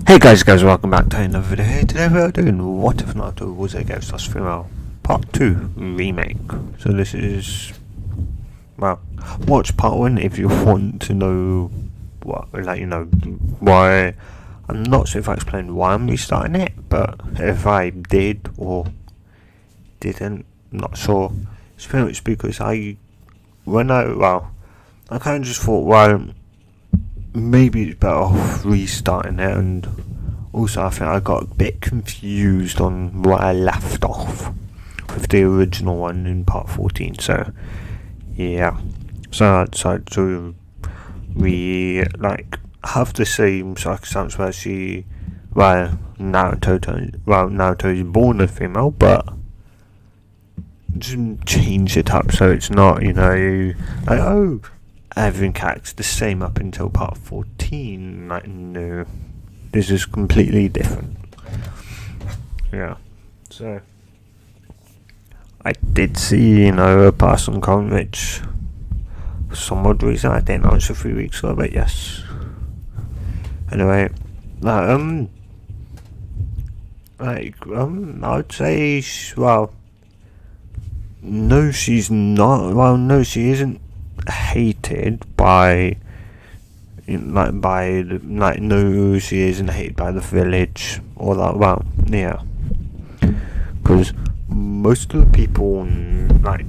Hey guys, welcome back to another video. Here today we are doing What If Naruto Was a Ghost Lost Female Part 2 Remake. So this is, well, watch Part 1 if you want to know what, why. I'm not sure if I explained why I'm restarting it, but if I did or didn't, I'm not sure. It's pretty much because I kind of just thought, well, maybe it's better off restarting it, and also I think I got a bit confused on where I left off with the original one in part 14, so yeah. So I decided to have the same circumstance where Naruto is born a female, but just change it up so it's not, everything acts the same up until part 14. No, this is completely different. Yeah, so I did see, a person comment which for some odd reason I didn't answer 3 weeks ago, but yes. Anyway, I would say, no, she's not. Well, no, she isn't hated by, no, she isn't hated by the village or that. Well, yeah, because most of the people, the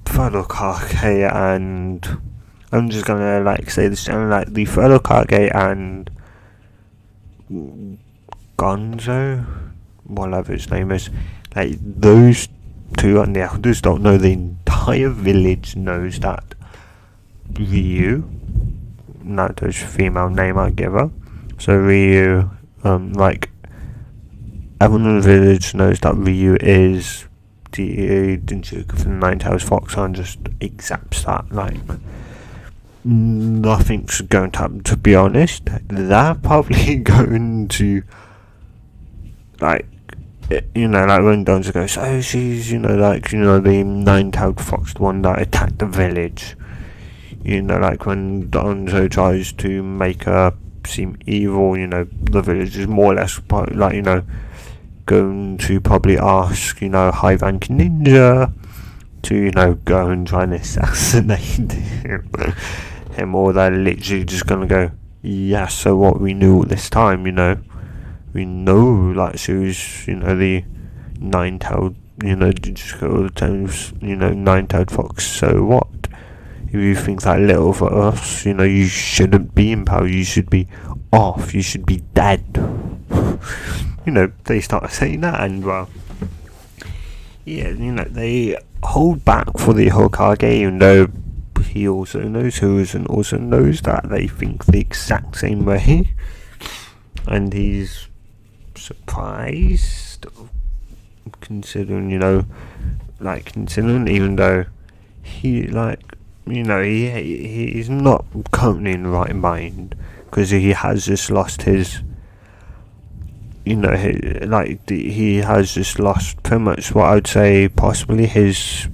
Furokage, and I'm just gonna say this, the Furokage and Gonzo, whatever his name is, those two and the elders don't know. The entire village knows that Reue, Naruto's female name I give her, so Reue, everyone in the village knows that Reue is the Jinchuka from the Nine Tails Fox, and just accepts that. Nothing's going to happen, to be honest. They're probably going to, when Donzo goes, oh, she's, the nine-tailed fox, the one that attacked the village. When Donzo tries to make her seem evil, the village is more or less, going to probably ask, high-ranking ninja to, go and try and assassinate him, or they're literally just going to go, yeah, so what, we knew all this time, we know, she was, the nine-tailed, just go all the times, nine-tailed fox, so what? If you think that little for us, you shouldn't be in power, you should be off, you should be dead. They start saying that, and, they hold back for the Hokage, even though he also knows and also knows that they think the exact same way, and he's surprised, considering, even though he's not currently in the right mind, because he has just lost his, he has just lost pretty much what I would say possibly his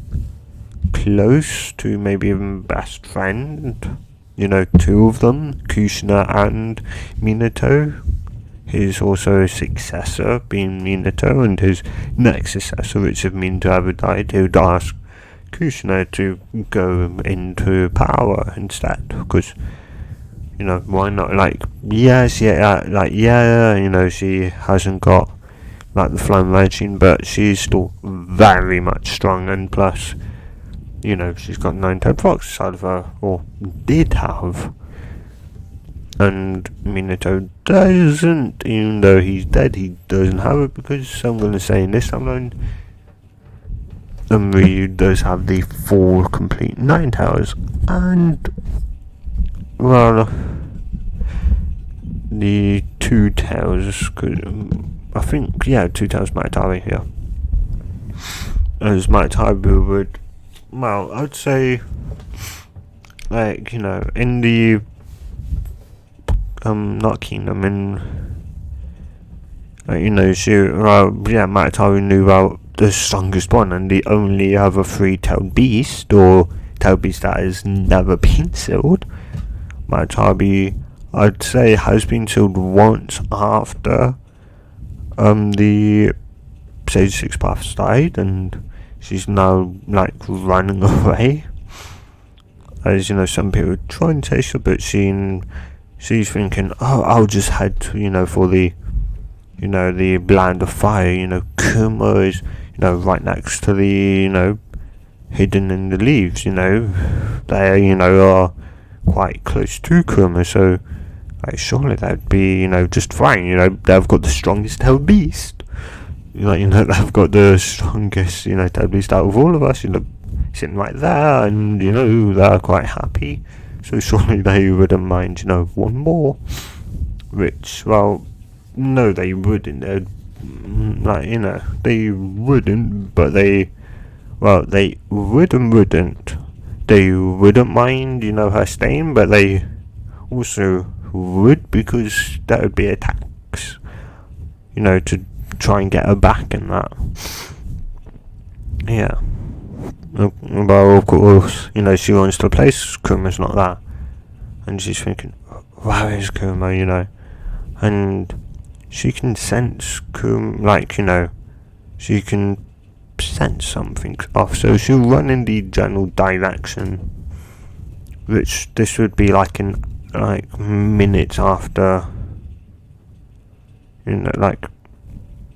close to maybe even best friend, two of them, Kushina and Minato. His also successor being Minato, and his next successor, which if Minato ever died, he would ask Kushina to go into power instead, because why not? She hasn't got the flying machine, but she's still very much strong, and plus she's got nine-tailed fox inside of her, or did have, and Minato doesn't. Even though he's dead, he doesn't have it, because I'm going to say in this timeline, Reue does have the 4 complete nine tails, and the 2 tails, I think, 2 tails Matari here, as Matari would, I'd say, in the not kingdom, in Matari knew about the strongest one, and the only other 3-tailed beast, or tailed beast that has never been sealed, Matabi, I'd say, has been killed once after the Sage Six Paths died, and she's now like running away. As you know, some people try and chase her, but she's thinking, oh, I'll just head, for the, the land of fire. Kuma is, right next to the, hidden in the leaves. They, are quite close to Kuma, so like surely that'd be, just fine. They've got the strongest held beast. They've got the strongest, held beast out of all of us. Sitting right there, and they're quite happy. So surely they wouldn't mind, one more. Which, well, no, they wouldn't. They'd, they wouldn't, but they would and wouldn't. They wouldn't mind, her staying, but they also would, because that would be a tax, to try and get her back and that. Yeah. Well, of course, she wants to place Kuma's not there. And she's thinking, where is Kuma, And she can sense Kuma, she can sense something off. So she'll run in the general direction, which this would be minutes after, Minato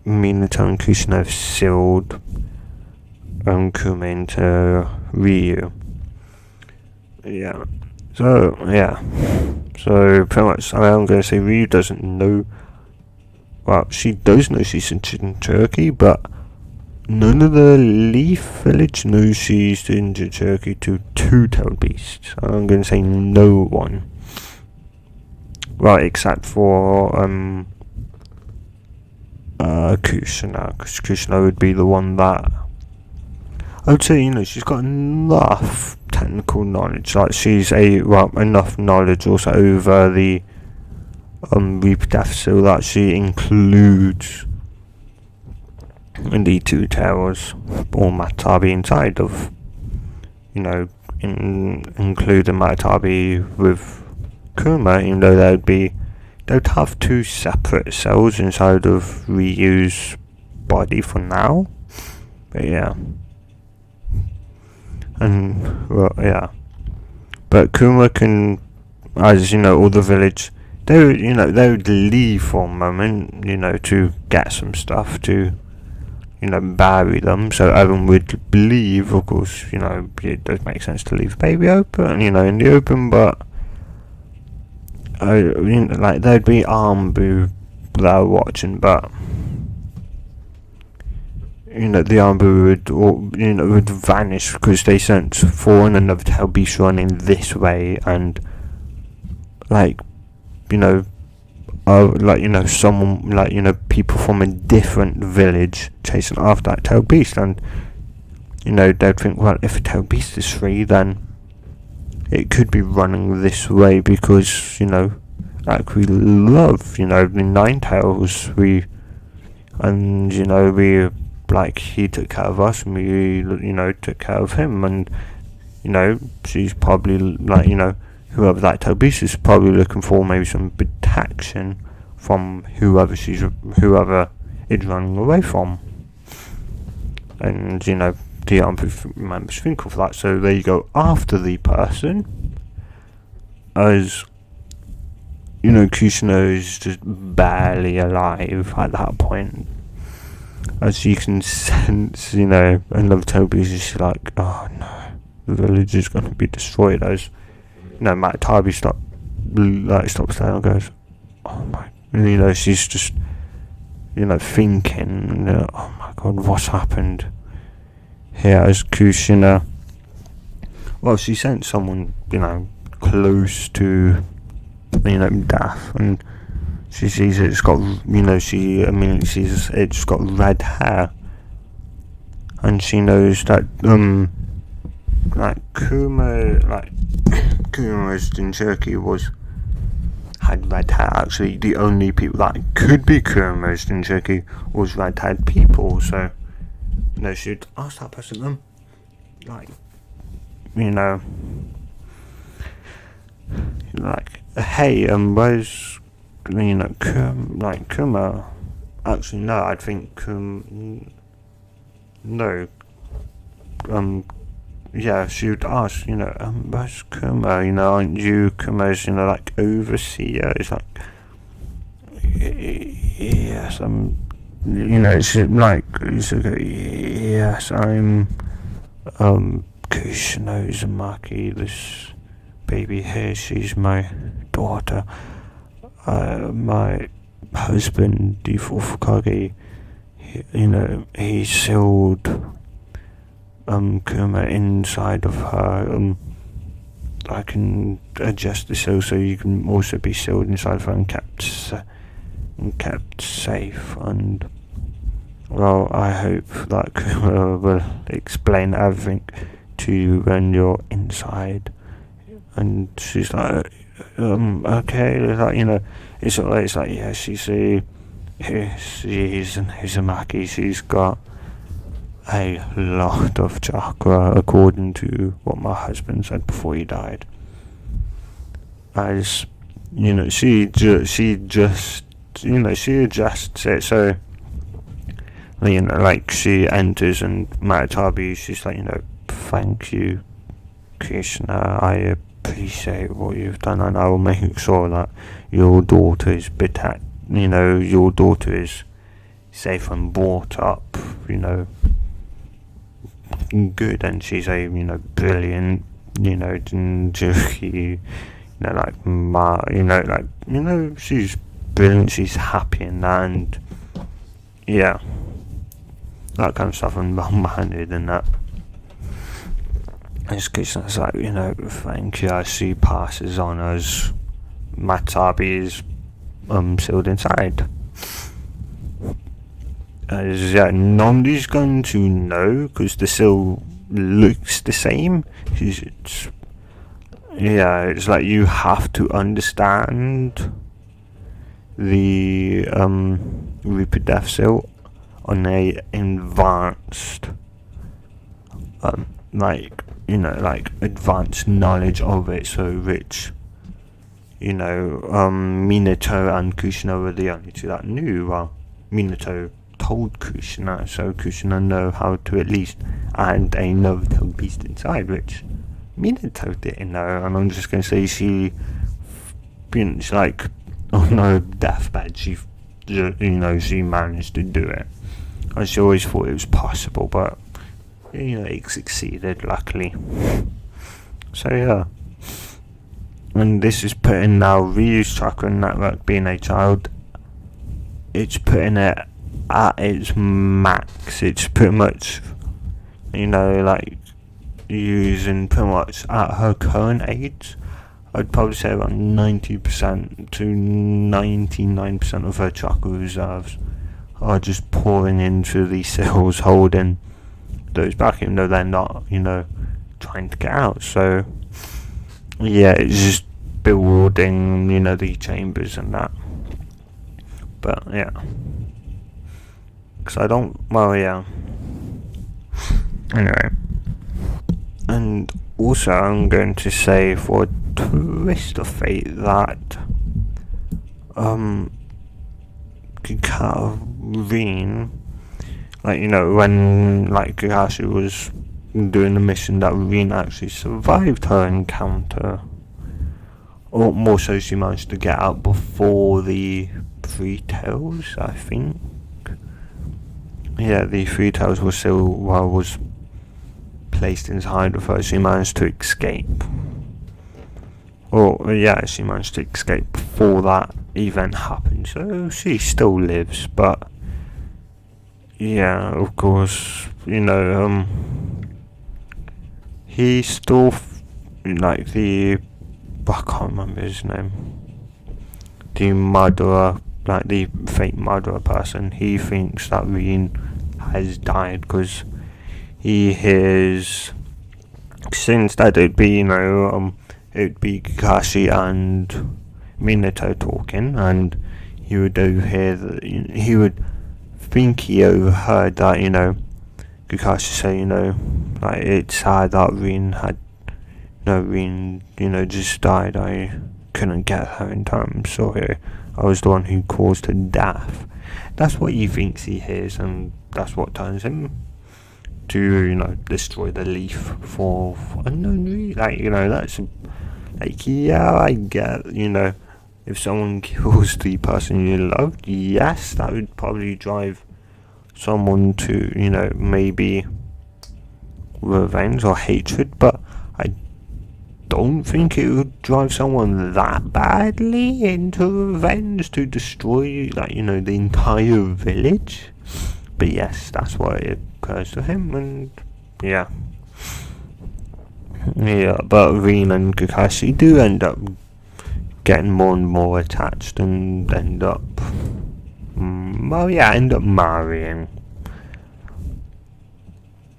and Kushina have sealed Kuma into Reue. Yeah. So pretty much, I'm going to say Reue doesn't know. Well, she does know she's in Turkey, but none of the Leaf Village knows she's in Turkey to two-tailed beasts. I'm going to say no one. Well, except for Kushina, because Kushina would be the one that I would say, she's got enough technical knowledge, she's enough knowledge also over the Reaper Death, so that she includes the two towers or Matabi inside of, including Matabi with Kuma, even though they'd have two separate cells inside of Ryu's body for now. But yeah. And, well, yeah. But Kuma can, as all the village, they would leave for a moment, to get some stuff to, bury them. So everyone would leave, of course, it does make sense to leave baby open, in the open, but, there'd be Armbu there watching, but, the Armbu would vanish because they sense foreign and another tail beast running this way, and someone people from a different village chasing after that tail beast, and they'd think, well, if a tail beast is free, then it could be running this way, because we love the Nine Tails, we he took care of us, and we took care of him, and she's probably whoever that tail beast is probably looking for maybe some protection from whoever is running away from, and the army members think of that, so they go after the person, as Kushina is just barely alive at that point. As you can sense, another tail beast is like, oh no, the village is going to be destroyed. As Matabi stops there and goes, oh my, she's just, thinking, oh my god, what's happened here? As Kushina, well, she sensed someone, close to, death, and she sees it's got, she immediately sees it's got red hair, and she knows that, Kuma's Jinchuriki had red hair. Actually, the only people that could be Kuma's Jinchuriki was red-haired people, so, she'd ask that person, like, hey, where's, Kuma? Actually, no, I think, no, yeah, she would ask, where's Kuma? Aren't you Kuma's, like, overseer? It's like, yes, it's like, yes, I'm, Kushino Uzumaki, this baby here, she's my daughter. My husband, the fourth Kage, he sealed Kuma inside of her. I can adjust the seal so you can also be sealed inside of her and kept safe. And well, I hope that Kuma will explain everything to you when you're inside. And she's like, okay, like, it's like, yeah, she's an Uzumaki. She's got a lot of chakra, according to what my husband said before he died. As she just adjusts it. So like, she enters and Matatabi, she's like, thank you, Krishna, I appreciate what you've done, and I will make sure that your daughter is your daughter is safe and brought up, good, and she's a, brilliant, Jinjuki, she's brilliant, she's happy in that, and yeah, that kind of stuff, and behind it and that. It's Krishna's like, thank you, as she passes on as Matabi is sealed inside. As nobody's going to know because the seal looks the same. It's like you have to understand the Reaper Death seal on a advanced advanced knowledge of it, so which Minato and Kushina were the only two that knew. Well, Minato told Kushina, so Kushina know how to at least add another tailed beast inside, which Minato didn't know. And I'm just going to say she's like on her deathbed, she managed to do it. I she always thought it was possible, but it succeeded, luckily. So yeah, and this is putting now Ryu's chakra network, being a child, it's putting it at its max. It's pretty much like using pretty much at her current age, I'd probably say around 90% to 99% of her chakra reserves are just pouring into these cells, holding those back, even though they're not, trying to get out. So yeah, it's just building, the chambers and that. But yeah, because I don't, well, yeah. Anyway, and also I'm going to say, for a twist of fate, that Karin, when Kakashi was doing the mission, that Rin actually survived her encounter, or more so she managed to get out before the Three Tails, I think. Yeah, the Three Tails was placed inside of her. She managed to escape. She managed to escape before that event happened, so she still lives. But yeah, of course, he still I can't remember his name. The murderer, the fake murderer person, he thinks that Rin has died because he hears. So instead, it'd be Kakashi and Minato talking, and he would overhear that. He would think he overheard that Kakashi say it's sad that Rin just died. I couldn't get her in time. Sorry, I was the one who caused her death. That's what he thinks he hears, and that's what turns him to, destroy the leaf for unknown reason. That's yeah, I get, if someone kills the person you loved, yes, that would probably drive someone to, maybe revenge or hatred, but I don't think it would drive someone that badly into revenge to destroy, the entire village. But yes, that's what it occurs to him, and yeah. Yeah, but Rin and Kakashi do end up getting more and more attached and end up marrying.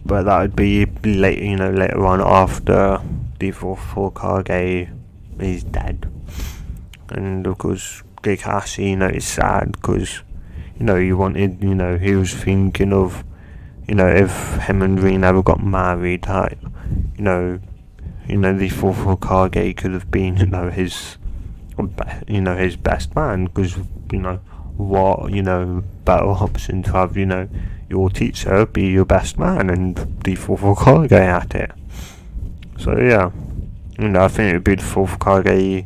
But that would be later on after the fourth Hokage is dead. And of course Kakashi, is sad because he wanted, he was thinking of, if him and Rin ever got married, the fourth Hokage could have been, his best man, because, what, better option to have, your teacher be your best man and the fourth Hokage at it. So yeah, I think it would be the fourth Hokage.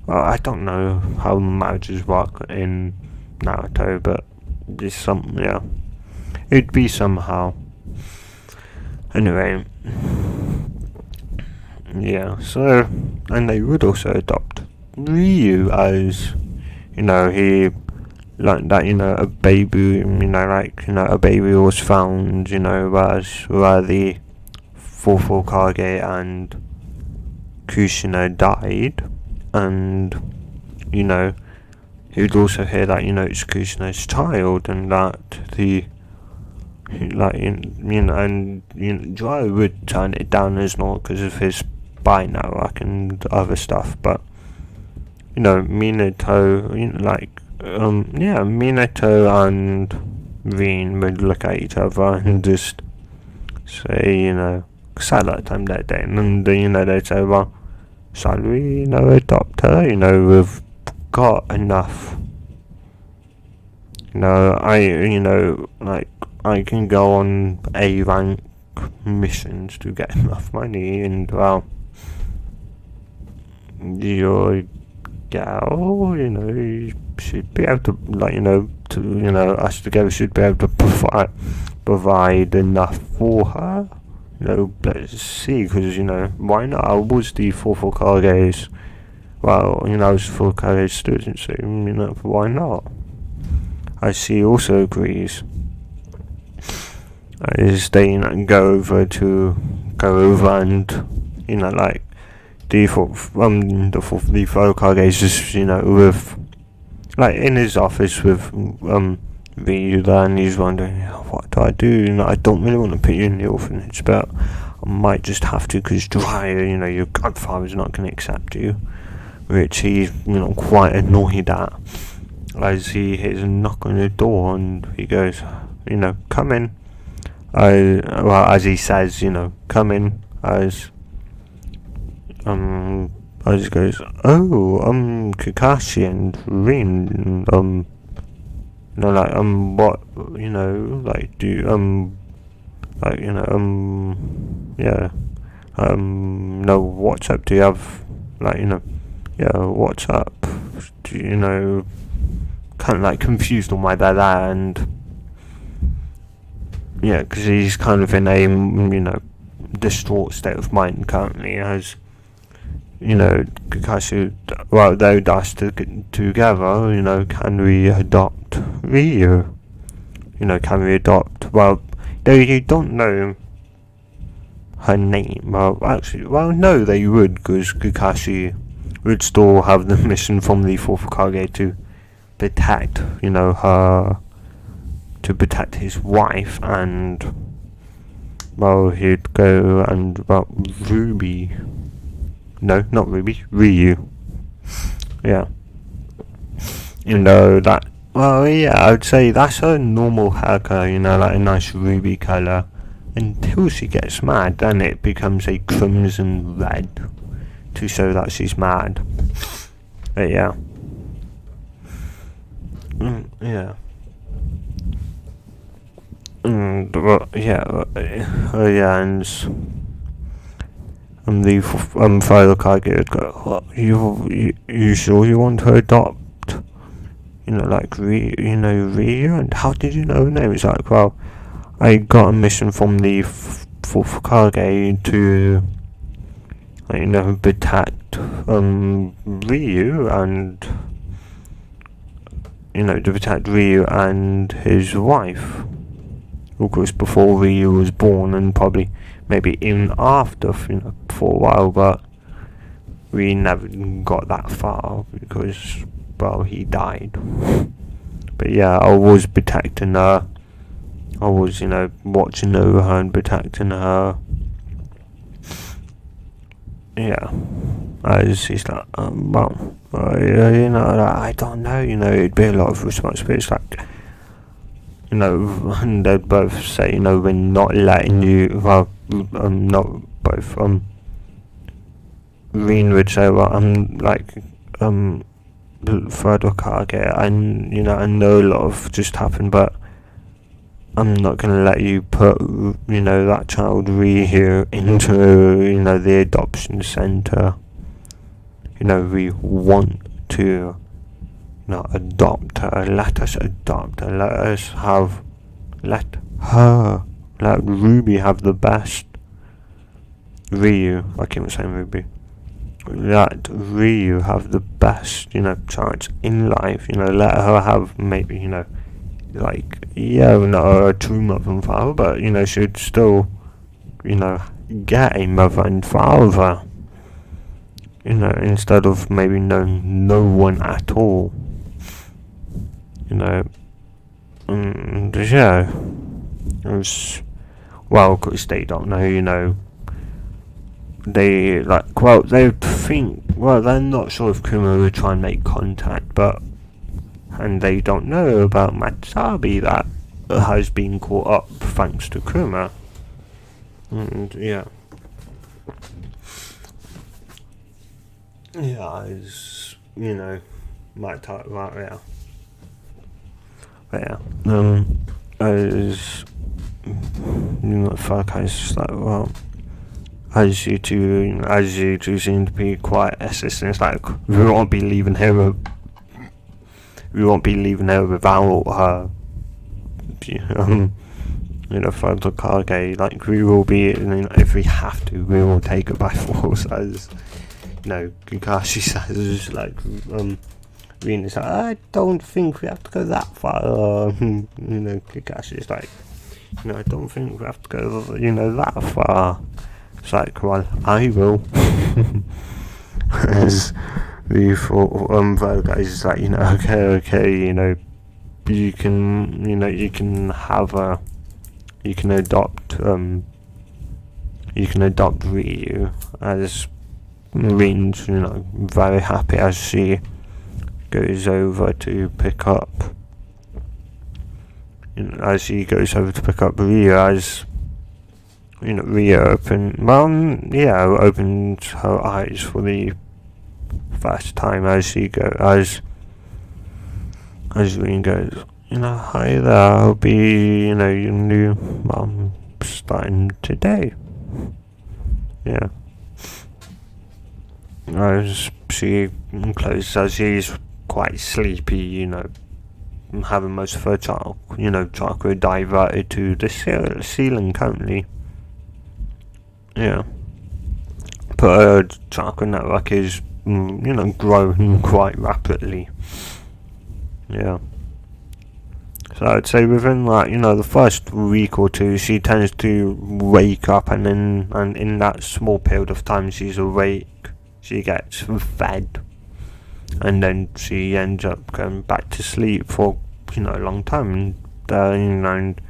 Well, I don't know how marriages work in Naruto, but it's it'd be somehow. Anyway, yeah, so, and they would also adopt Reue as, he, like that, a baby, a baby was found, where the fourth Hokage and Kushina died, and, you'd also hear that, it's Kushina's child, and that the, Joe would turn it down as not because of his spy network and other stuff, but, Minato, Minato and Rin would look at each other and just say, because at that time they're dating, and, they'd say, well, shall we, adopt her, we've got enough, I can go on A rank missions to get enough money, and, well, your gal, should be able to, us together should be able to provide enough for her. Let's see, because, why not? I was the fourth Hokage's, I was fourth Hokage's student, so, why not? I see also agrees. Is they, go over and, the fourth Hokage is just, with, in his office with, Reue there, and he's wondering, what do I do? I don't really want to put you in the orphanage, but I might just have to, because Reue, your godfather's not going to accept you, which he's, quite annoyed at, as he hears a knock on the door, and he goes, come in. As he says, come in, as he goes, Kakashi and Rin, what, what's up, do you have, what's up, do kind of, confused on why they're there, and, because he's kind of in a, distraught state of mind currently, as, Kakashi, they'd asked together, can we adopt Reue? Can we adopt, you don't know her name, no, they would, because Kakashi would still have the mission from the fourth Hokage to protect, her, to protect his wife, and, he'd go and, Ruby, no, not Ruby, Reue, yeah, that, I would say that's a normal haircut, a nice ruby colour, until she gets mad, then it becomes a crimson red, to show that she's mad. Yeah. Yeah. Yeah, and the father Kage go, what, you sure you want to adopt? Like Reue, and how did you know her name? It's like, well, I got a mission from the fourth Kage to, protect Reue and to protect Reue and his wife. Of course, before Reue was born, and probably maybe even after, for a while, but we never got that far because, well, he died. But yeah, I was protecting her. I was, watching over her and protecting her. Yeah. As he's like, well, I don't know, it'd be a lot of responsibility. It's like, and they'd both say, we're not letting you, well, not both, Reen would say, well, I'm like, Further Kage, and, I know a lot of just happened, but I'm not going to let you put, that child Reue into, the adoption centre. We want to, adopt her. Let us adopt her. Let Ruby have the best. Reue, I keep saying Ruby. Let Reue have the best, chance in life. Let her have maybe, like, not a true mother and father, but, she'd still, get a mother and father. Instead of maybe no one at all. And yeah, it was, well, because they don't know, they they think, they're not sure if Kuma will try and make contact, and they don't know about Matsubi that has been caught up thanks to Kuma. And yeah. Yeah, it's, might talk about, yeah. But yeah, as, fuck, I was just like, well, as you two seem to be quite assistant, it's like, we won't be leaving here without her, Further Kage, like, we will be, if we have to, we will take it by force, as, Kakashi says, like, Rina's like, I don't think we have to go that far. Kakashi's like, I don't think we have to go, that far. It's like, well, I will. As the other guys is like, okay, you can have a, you can adopt Reue, as Reen's, very happy as she goes over to pick up, Reue, as, Reue opens her eyes for the first time as Reen goes, hi there, I'll be, your new mum starting today. Yeah. As she closes, as she's quite sleepy, having most of her chakra diverted to the ceiling currently. Yeah. But her chakra network is, growing quite rapidly. Yeah. So I'd say within the first week or two, she tends to wake up, and in that small period of time she's awake, she gets fed, and then she ends up going back to sleep for a long time, and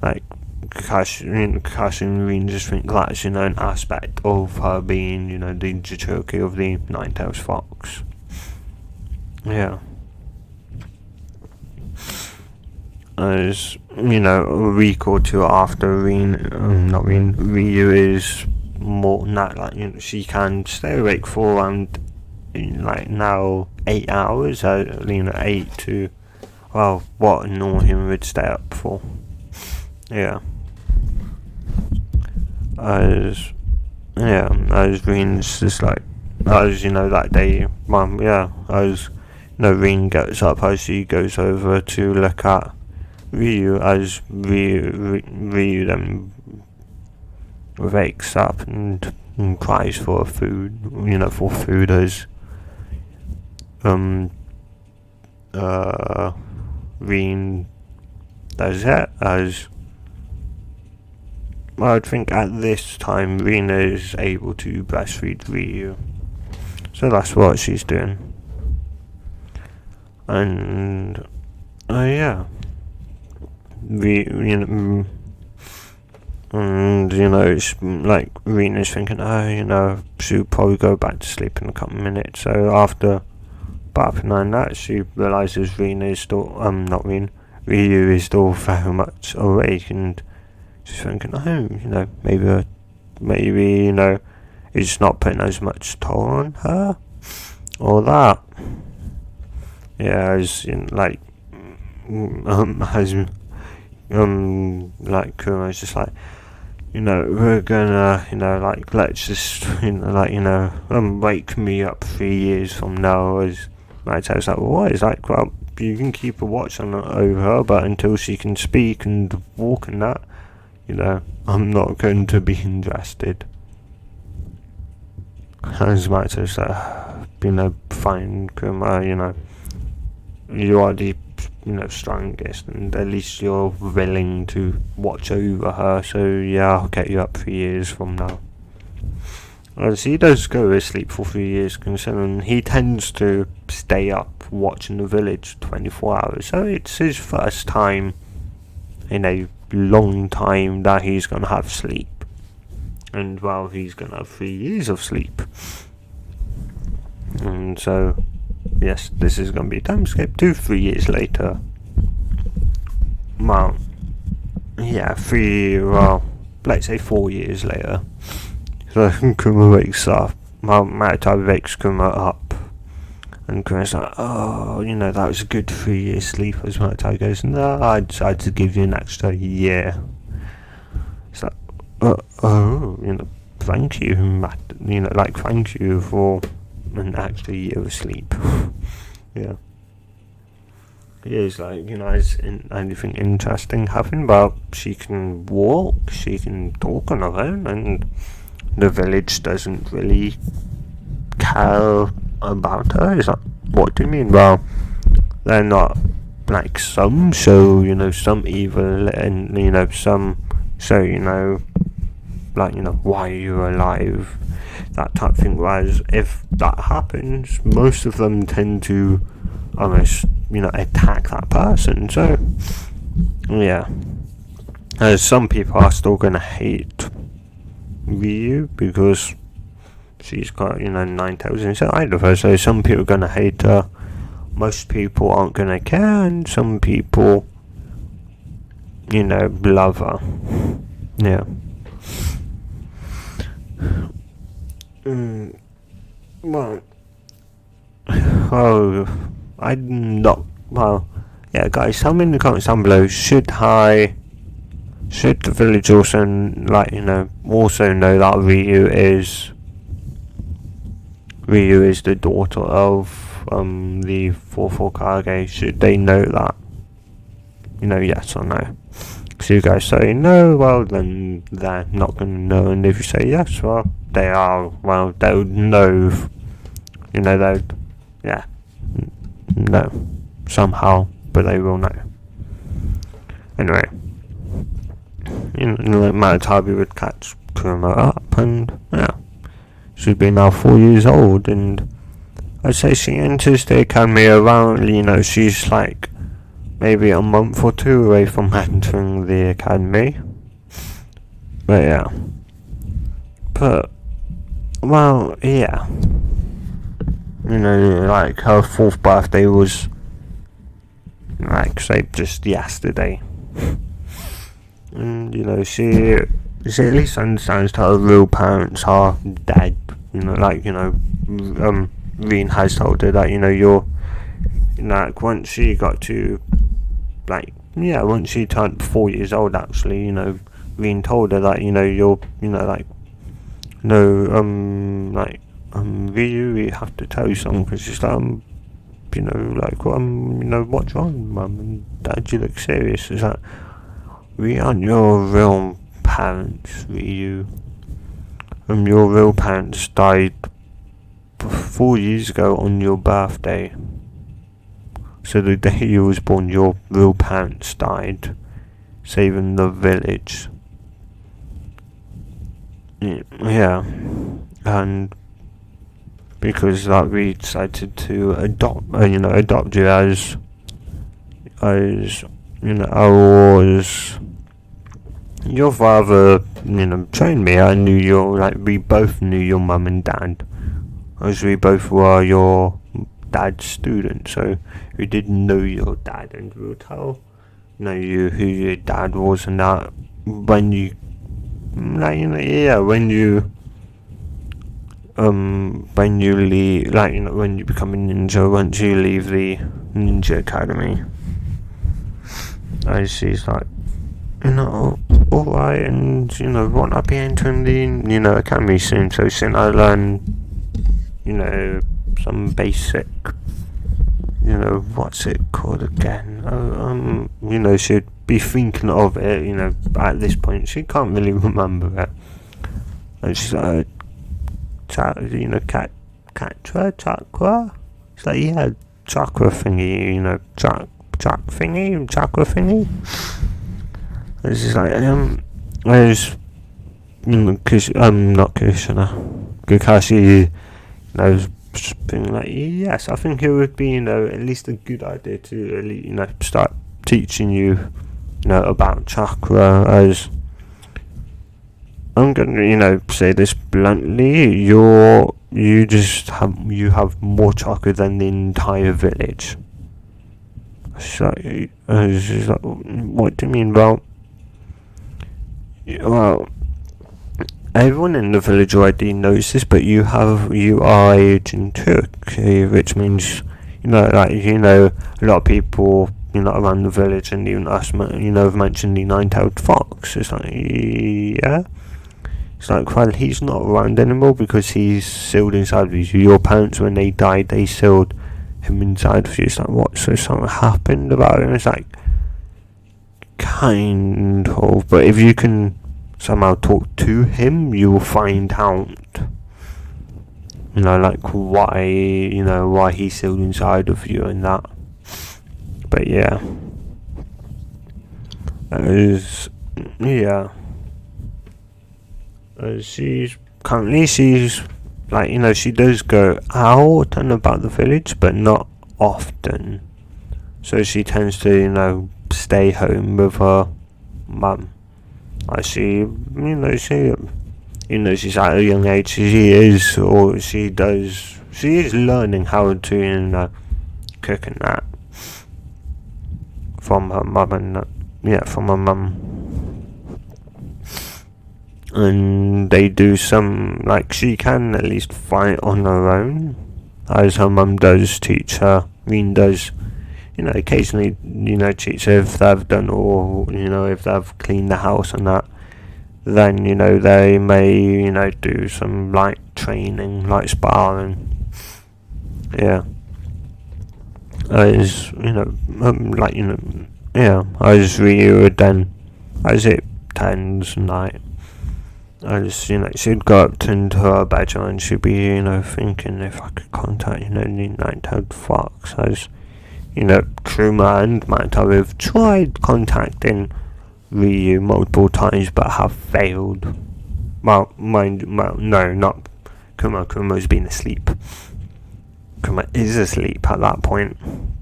like Kakashi and Reen just think that's an aspect of her being the Jinchuriki of the Nine-Tails Fox. Yeah. As a week or two after Reue is more not she can stay awake for around like now 8 hours, 8 to, well, what normal human would stay up for. Yeah. I was reading just like, that day, Reen gets up as she goes over to look at Reue, as Reue then wakes up and cries for food, as Reen does it, as I think at this time Rena is able to breastfeed Reue, so that's what she's doing. And yeah, it's like Rena's thinking, she'll probably go back to sleep in a couple of minutes. So after about 9 that, she realizes Rena is still Reue is still very much awake, and she's thinking, maybe it's not putting as much toll on her, or that. Yeah, as Kuro's just like, we're gonna, let's just, wake me up 3 years from now, as Naruto's like, well, what is that? Well, you can keep a watch on over her, but until she can speak and walk and that, I'm not going to be interested. As Naruto's like, fine, Kurama, you are the strongest, and at least you're willing to watch over her, so yeah, I'll get you up 3 years from now. As he does go to sleep for 3 years, considering he tends to stay up watching the village 24 hours, so it's his first time in a long time that he's gonna have sleep, and well, he's gonna have 3 years of sleep. And so yes, this is going to be a time skip to 3 years later. Well, yeah, let's say 4 years later. So Kuma wakes up. Well, Matai wakes Kuma up. And Kuma's like, that was a good 3 years sleep. As Matai goes, no, I decided to give you an extra year. It's like, thank you, Matt. Thank you for an extra year of sleep. Yeah. It is is anything interesting happening, but she can walk, she can talk on her own, and the village doesn't really care about her. It's like, what do you mean? Well, they're not like some show, some evil, and some show, why are you alive? That type of thing. Whereas if that happens, most of them tend to almost, attack that person. So, yeah. As some people are still gonna hate Reue because she's got, 9 tails inside of her. So some people are gonna hate her. Most people aren't gonna care, and some people, love her. Yeah. Well, I'm not. Well, yeah, guys, tell me in the comments down below. Should the village also also know that Reue is the daughter of the 4th Hokage? Should they know that? Yes or no? So you guys say no, well then they're not going to know, and if you say yes, well they are, well they'll know, they'll, yeah, no, somehow, but they will know. Anyway, Manatabi would catch Kurama up, and yeah, she'd be now 4 years old, and I'd say she enters the academy around, she's like maybe a month or 2 away from entering the academy. But yeah. But, well, yeah. Her 4th birthday was, say, just yesterday. And, she at least understands that her real parents are dead. Reue Rin has told her that, you're, like, once she got to, like, once she turned 4 years old, actually, Rin told her that, you're, like, no, Reue, we have to tell you something, because she's like, like, what's wrong, Mum and Dad, you look serious. It's like, we aren't your real parents, Reue. Your real parents died 4 years ago on your birthday. So the day you was born, your real parents died, saving the village. Yeah, and because like we decided to adopt you as as your father, trained me. I knew we both knew your mum and dad, as we both were your dad's students, so we did know your dad, and we'll tell you who your dad was, and that when you when you leave, when you become a ninja, once you leave the ninja academy. And she's like, alright, and won't I be entering the academy soon? So soon I learn some basic, what's it called again? She'd be thinking of it, at this point she can't really remember it, and she's like, chakra. It's like, yeah, chakra thingy, chakra thingy. And she's like, not Krishna, Kakashi, was being like, yes, I think it would be, at least a good idea to, start teaching you, about chakra, as I'm gonna, say this bluntly, you have more chakra than the entire village. So, she's like, what do you mean? Well, everyone in the village already knows this, but you are Agent Turkey, which means, a lot of people, around the village, and even us, have mentioned the nine-tailed fox. It's like, yeah. It's like, well, he's not around anymore because he's sealed inside of you. Your parents, when they died, they sealed him inside of you. It's like, what? So something happened about him? It's like, kind of. But if you can somehow talk to him, you will find out, why he's sealed inside of you and that. But yeah. She's she does go out and about the village, but not often. So she tends to, stay home with her mum. She's at a young age. She is learning how to, cook and that from her mum from her mum. And they do some, she can at least fight on her own, as her mum does teach her. Rin does, occasionally, teach her if they've done, or, if they've cleaned the house and that. Then, they may, do some light training, light sparring. Yeah. As, as Reue would then, as it turns night, as, she'd go up into her bedroom and she'd be, thinking if I could contact, the nine-tailed fox, as, Kruma and Mato have tried contacting Reue multiple times but have failed. No, not Kruma. Kruma's been asleep. Kruma is asleep at that point,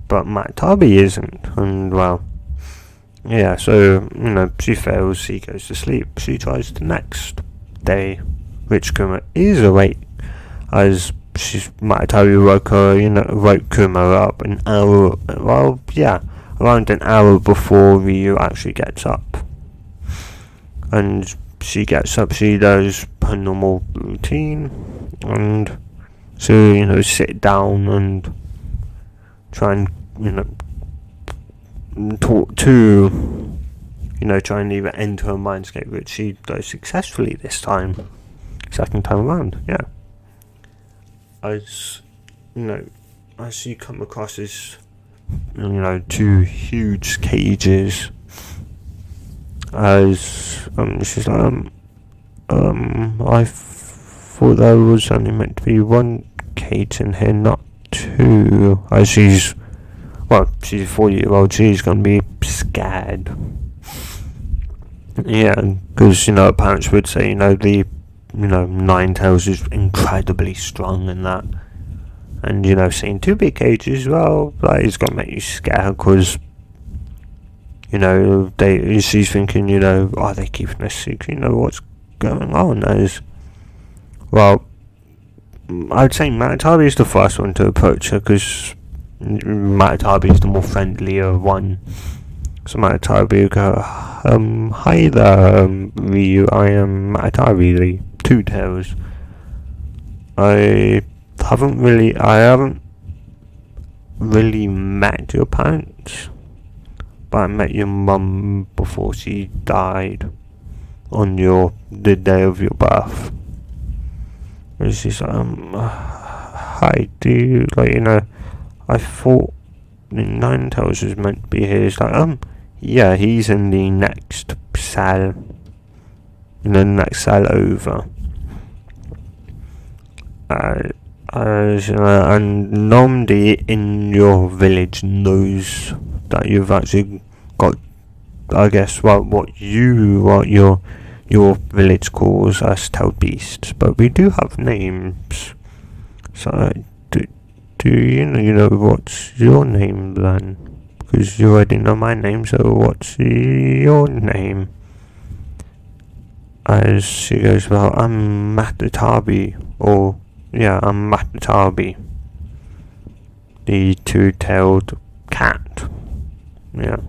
but Matabi isn't, and so, she fails, she goes to sleep. She tries the next day, which Kruma is awake, as Matabi woke Kruma up around an hour before Reue actually gets up. And she gets up, she does her normal routine, and to, you know, sit down and try and, you know, talk to, you know, try and either enter her mindscape, which she does successfully this time, second time around, yeah. As, you know, as you come across this, you know, two huge cages, as, she's like, I thought there was only meant to be one cage in here, not two. As she's a 4-year-old, she's gonna be scared. Yeah, because, you know, parents would say, you know, Ninetales is incredibly strong and that. And, you know, seeing two big cages, well, that is gonna make you scared, because, you know, she's thinking, you know, are they keeping a secret? You know, what's going on? As, well, I'd say Matatabi is the first one to approach her, because Matatabi is the more friendlier one. So Matatabi will go, hi there, Reue, I am Matatabi, the Two Tails. I haven't really met your parents, but I met your mum before she died on the day of your birth. And she's like, hi, do you, like, you know, I thought the Ninetales was meant to be here. It's like, yeah, he's in the next cell, over. And nobody in your village knows that you've actually got, I guess, what your village calls us tailed beasts, but we do have names. So, do you know what's your name then? Because you already know my name, so what's your name? As she goes, well, I'm Matatabi, I'm Matatabi, the two-tailed cat. Yeah,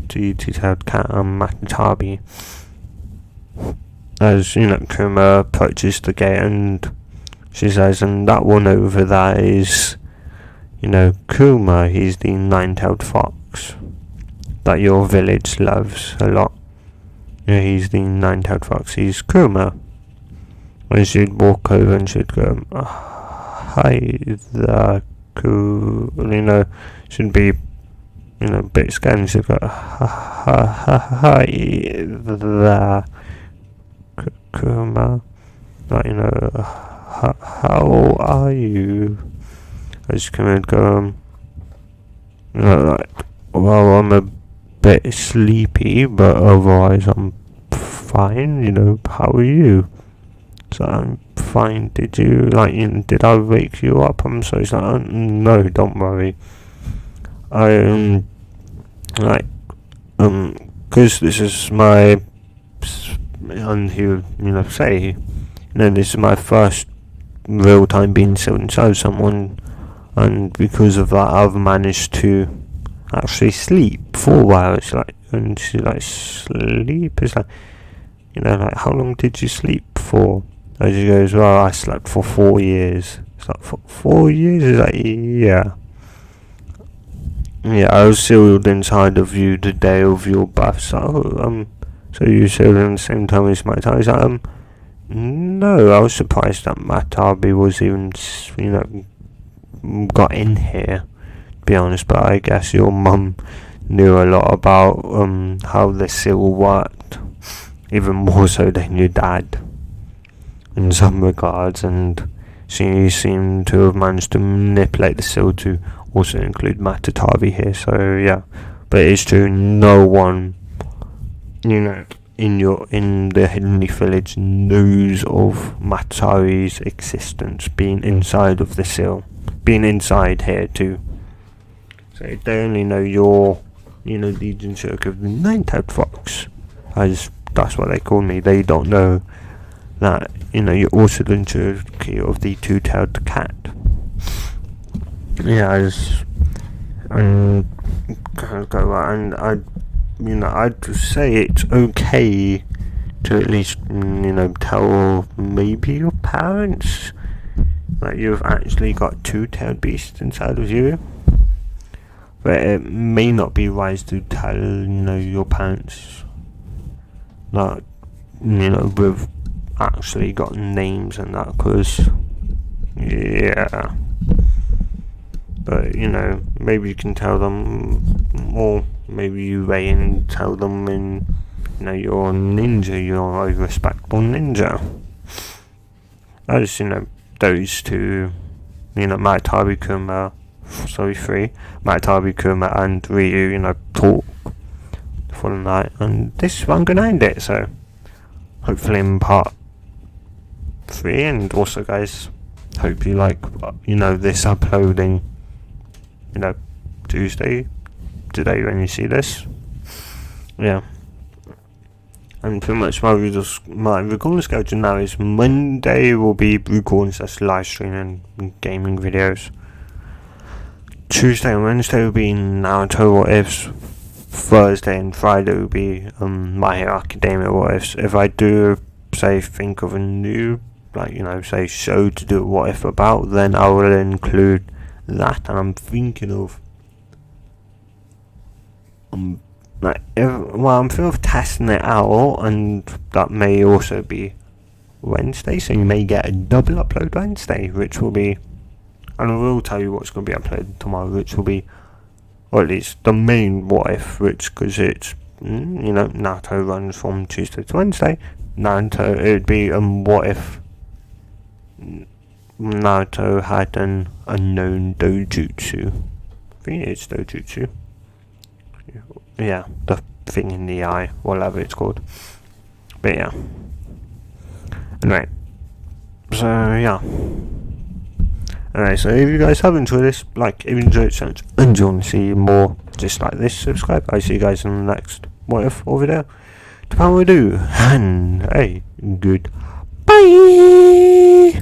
the two-tailed cat, I'm Matatabi. As, you know, Kuma approaches the gate and she says, and that one over there is, you know, Kuma, he's the nine-tailed fox that your village loves a lot. Yeah, he's the nine-tailed fox, he's Kuma. And she'd walk over and she'd go, hi there, Kuma, you know, she'd be, you know, a bit scared, and she'd go, hi there, Kuma, like, you know, how are you? I just come and go, you know, like, well, I'm a bit sleepy, but otherwise I'm fine, you know, how are you? So I'm fine, did I wake you up? I'm so sorry. No, don't worry. Because this is my, and he would, you know, say, you know, this is my first real time being sealed inside someone, and because of that I've managed to actually sleep for a while. It's like, and she's like, sleep? It's like, you know, like, how long did you sleep for? And she goes, well, I slept for 4 years. It's like, for 4 years? It's like, yeah. Yeah, I was sealed inside of you the day of your birth. So, so you sealed in the same time as my time? It's like, no, I was surprised that Matabi was even, you know, got in here, to be honest, but I guess your mum knew a lot about how the seal worked, even more so than your dad, in some regards, and she seemed to have managed to manipulate the seal to also include Matatabi here, so yeah. But it is true, no one, you know, in the Hidden Leaf Village knows of Matatabi's existence, being inside of the seal, being inside here too. So they only know you're, you know, Legion Shirk of the Nine-Tailed Fox, as that's what they call me. They don't know that, you know, you're also the Cherokee of the Two-Tailed Cat. Yeah, and I'd say it's okay to at least, you know, tell maybe your parents, Like you've actually got two-tailed beasts inside of you. But it may not be wise to tell, your parents that, we've actually got names and that, because, yeah. But, maybe you can tell them, or maybe you weigh and tell them, and, you're a ninja, you're a respectable ninja. As, those two, Maitabi Kuma, three, Maitabi Kuma and Reue, talk for the night, and this is where I'm gonna end it, so hopefully in part 3, and also guys, hope you like, this uploading, Tuesday, today when you see this, yeah. And pretty much my recording schedule now is Monday will be recording live streaming and gaming videos. Tuesday and Wednesday will be Naruto what ifs. Thursday and Friday will be My Hero Academia what ifs. If I do think of a new show to do a what if about, then I will include that. And I'm thinking of I'm thinking of testing it out, and that may also be Wednesday, so you may get a double upload Wednesday, which will be, and I will tell you what's going to be uploaded tomorrow, which will be, or at least the main what if, because it's, Naruto runs from Tuesday to Wednesday. Naruto, it would be what if Naruto had an unknown dojutsu. I think it's dojutsu. Yeah, the thing in the eye, whatever it's called. But yeah. Anyway. So yeah. Alright, so if you guys have enjoyed this, if you enjoyed it so much and you want to see more just like this, subscribe. I see you guys in the next what if or video. To power do, and hey, good bye.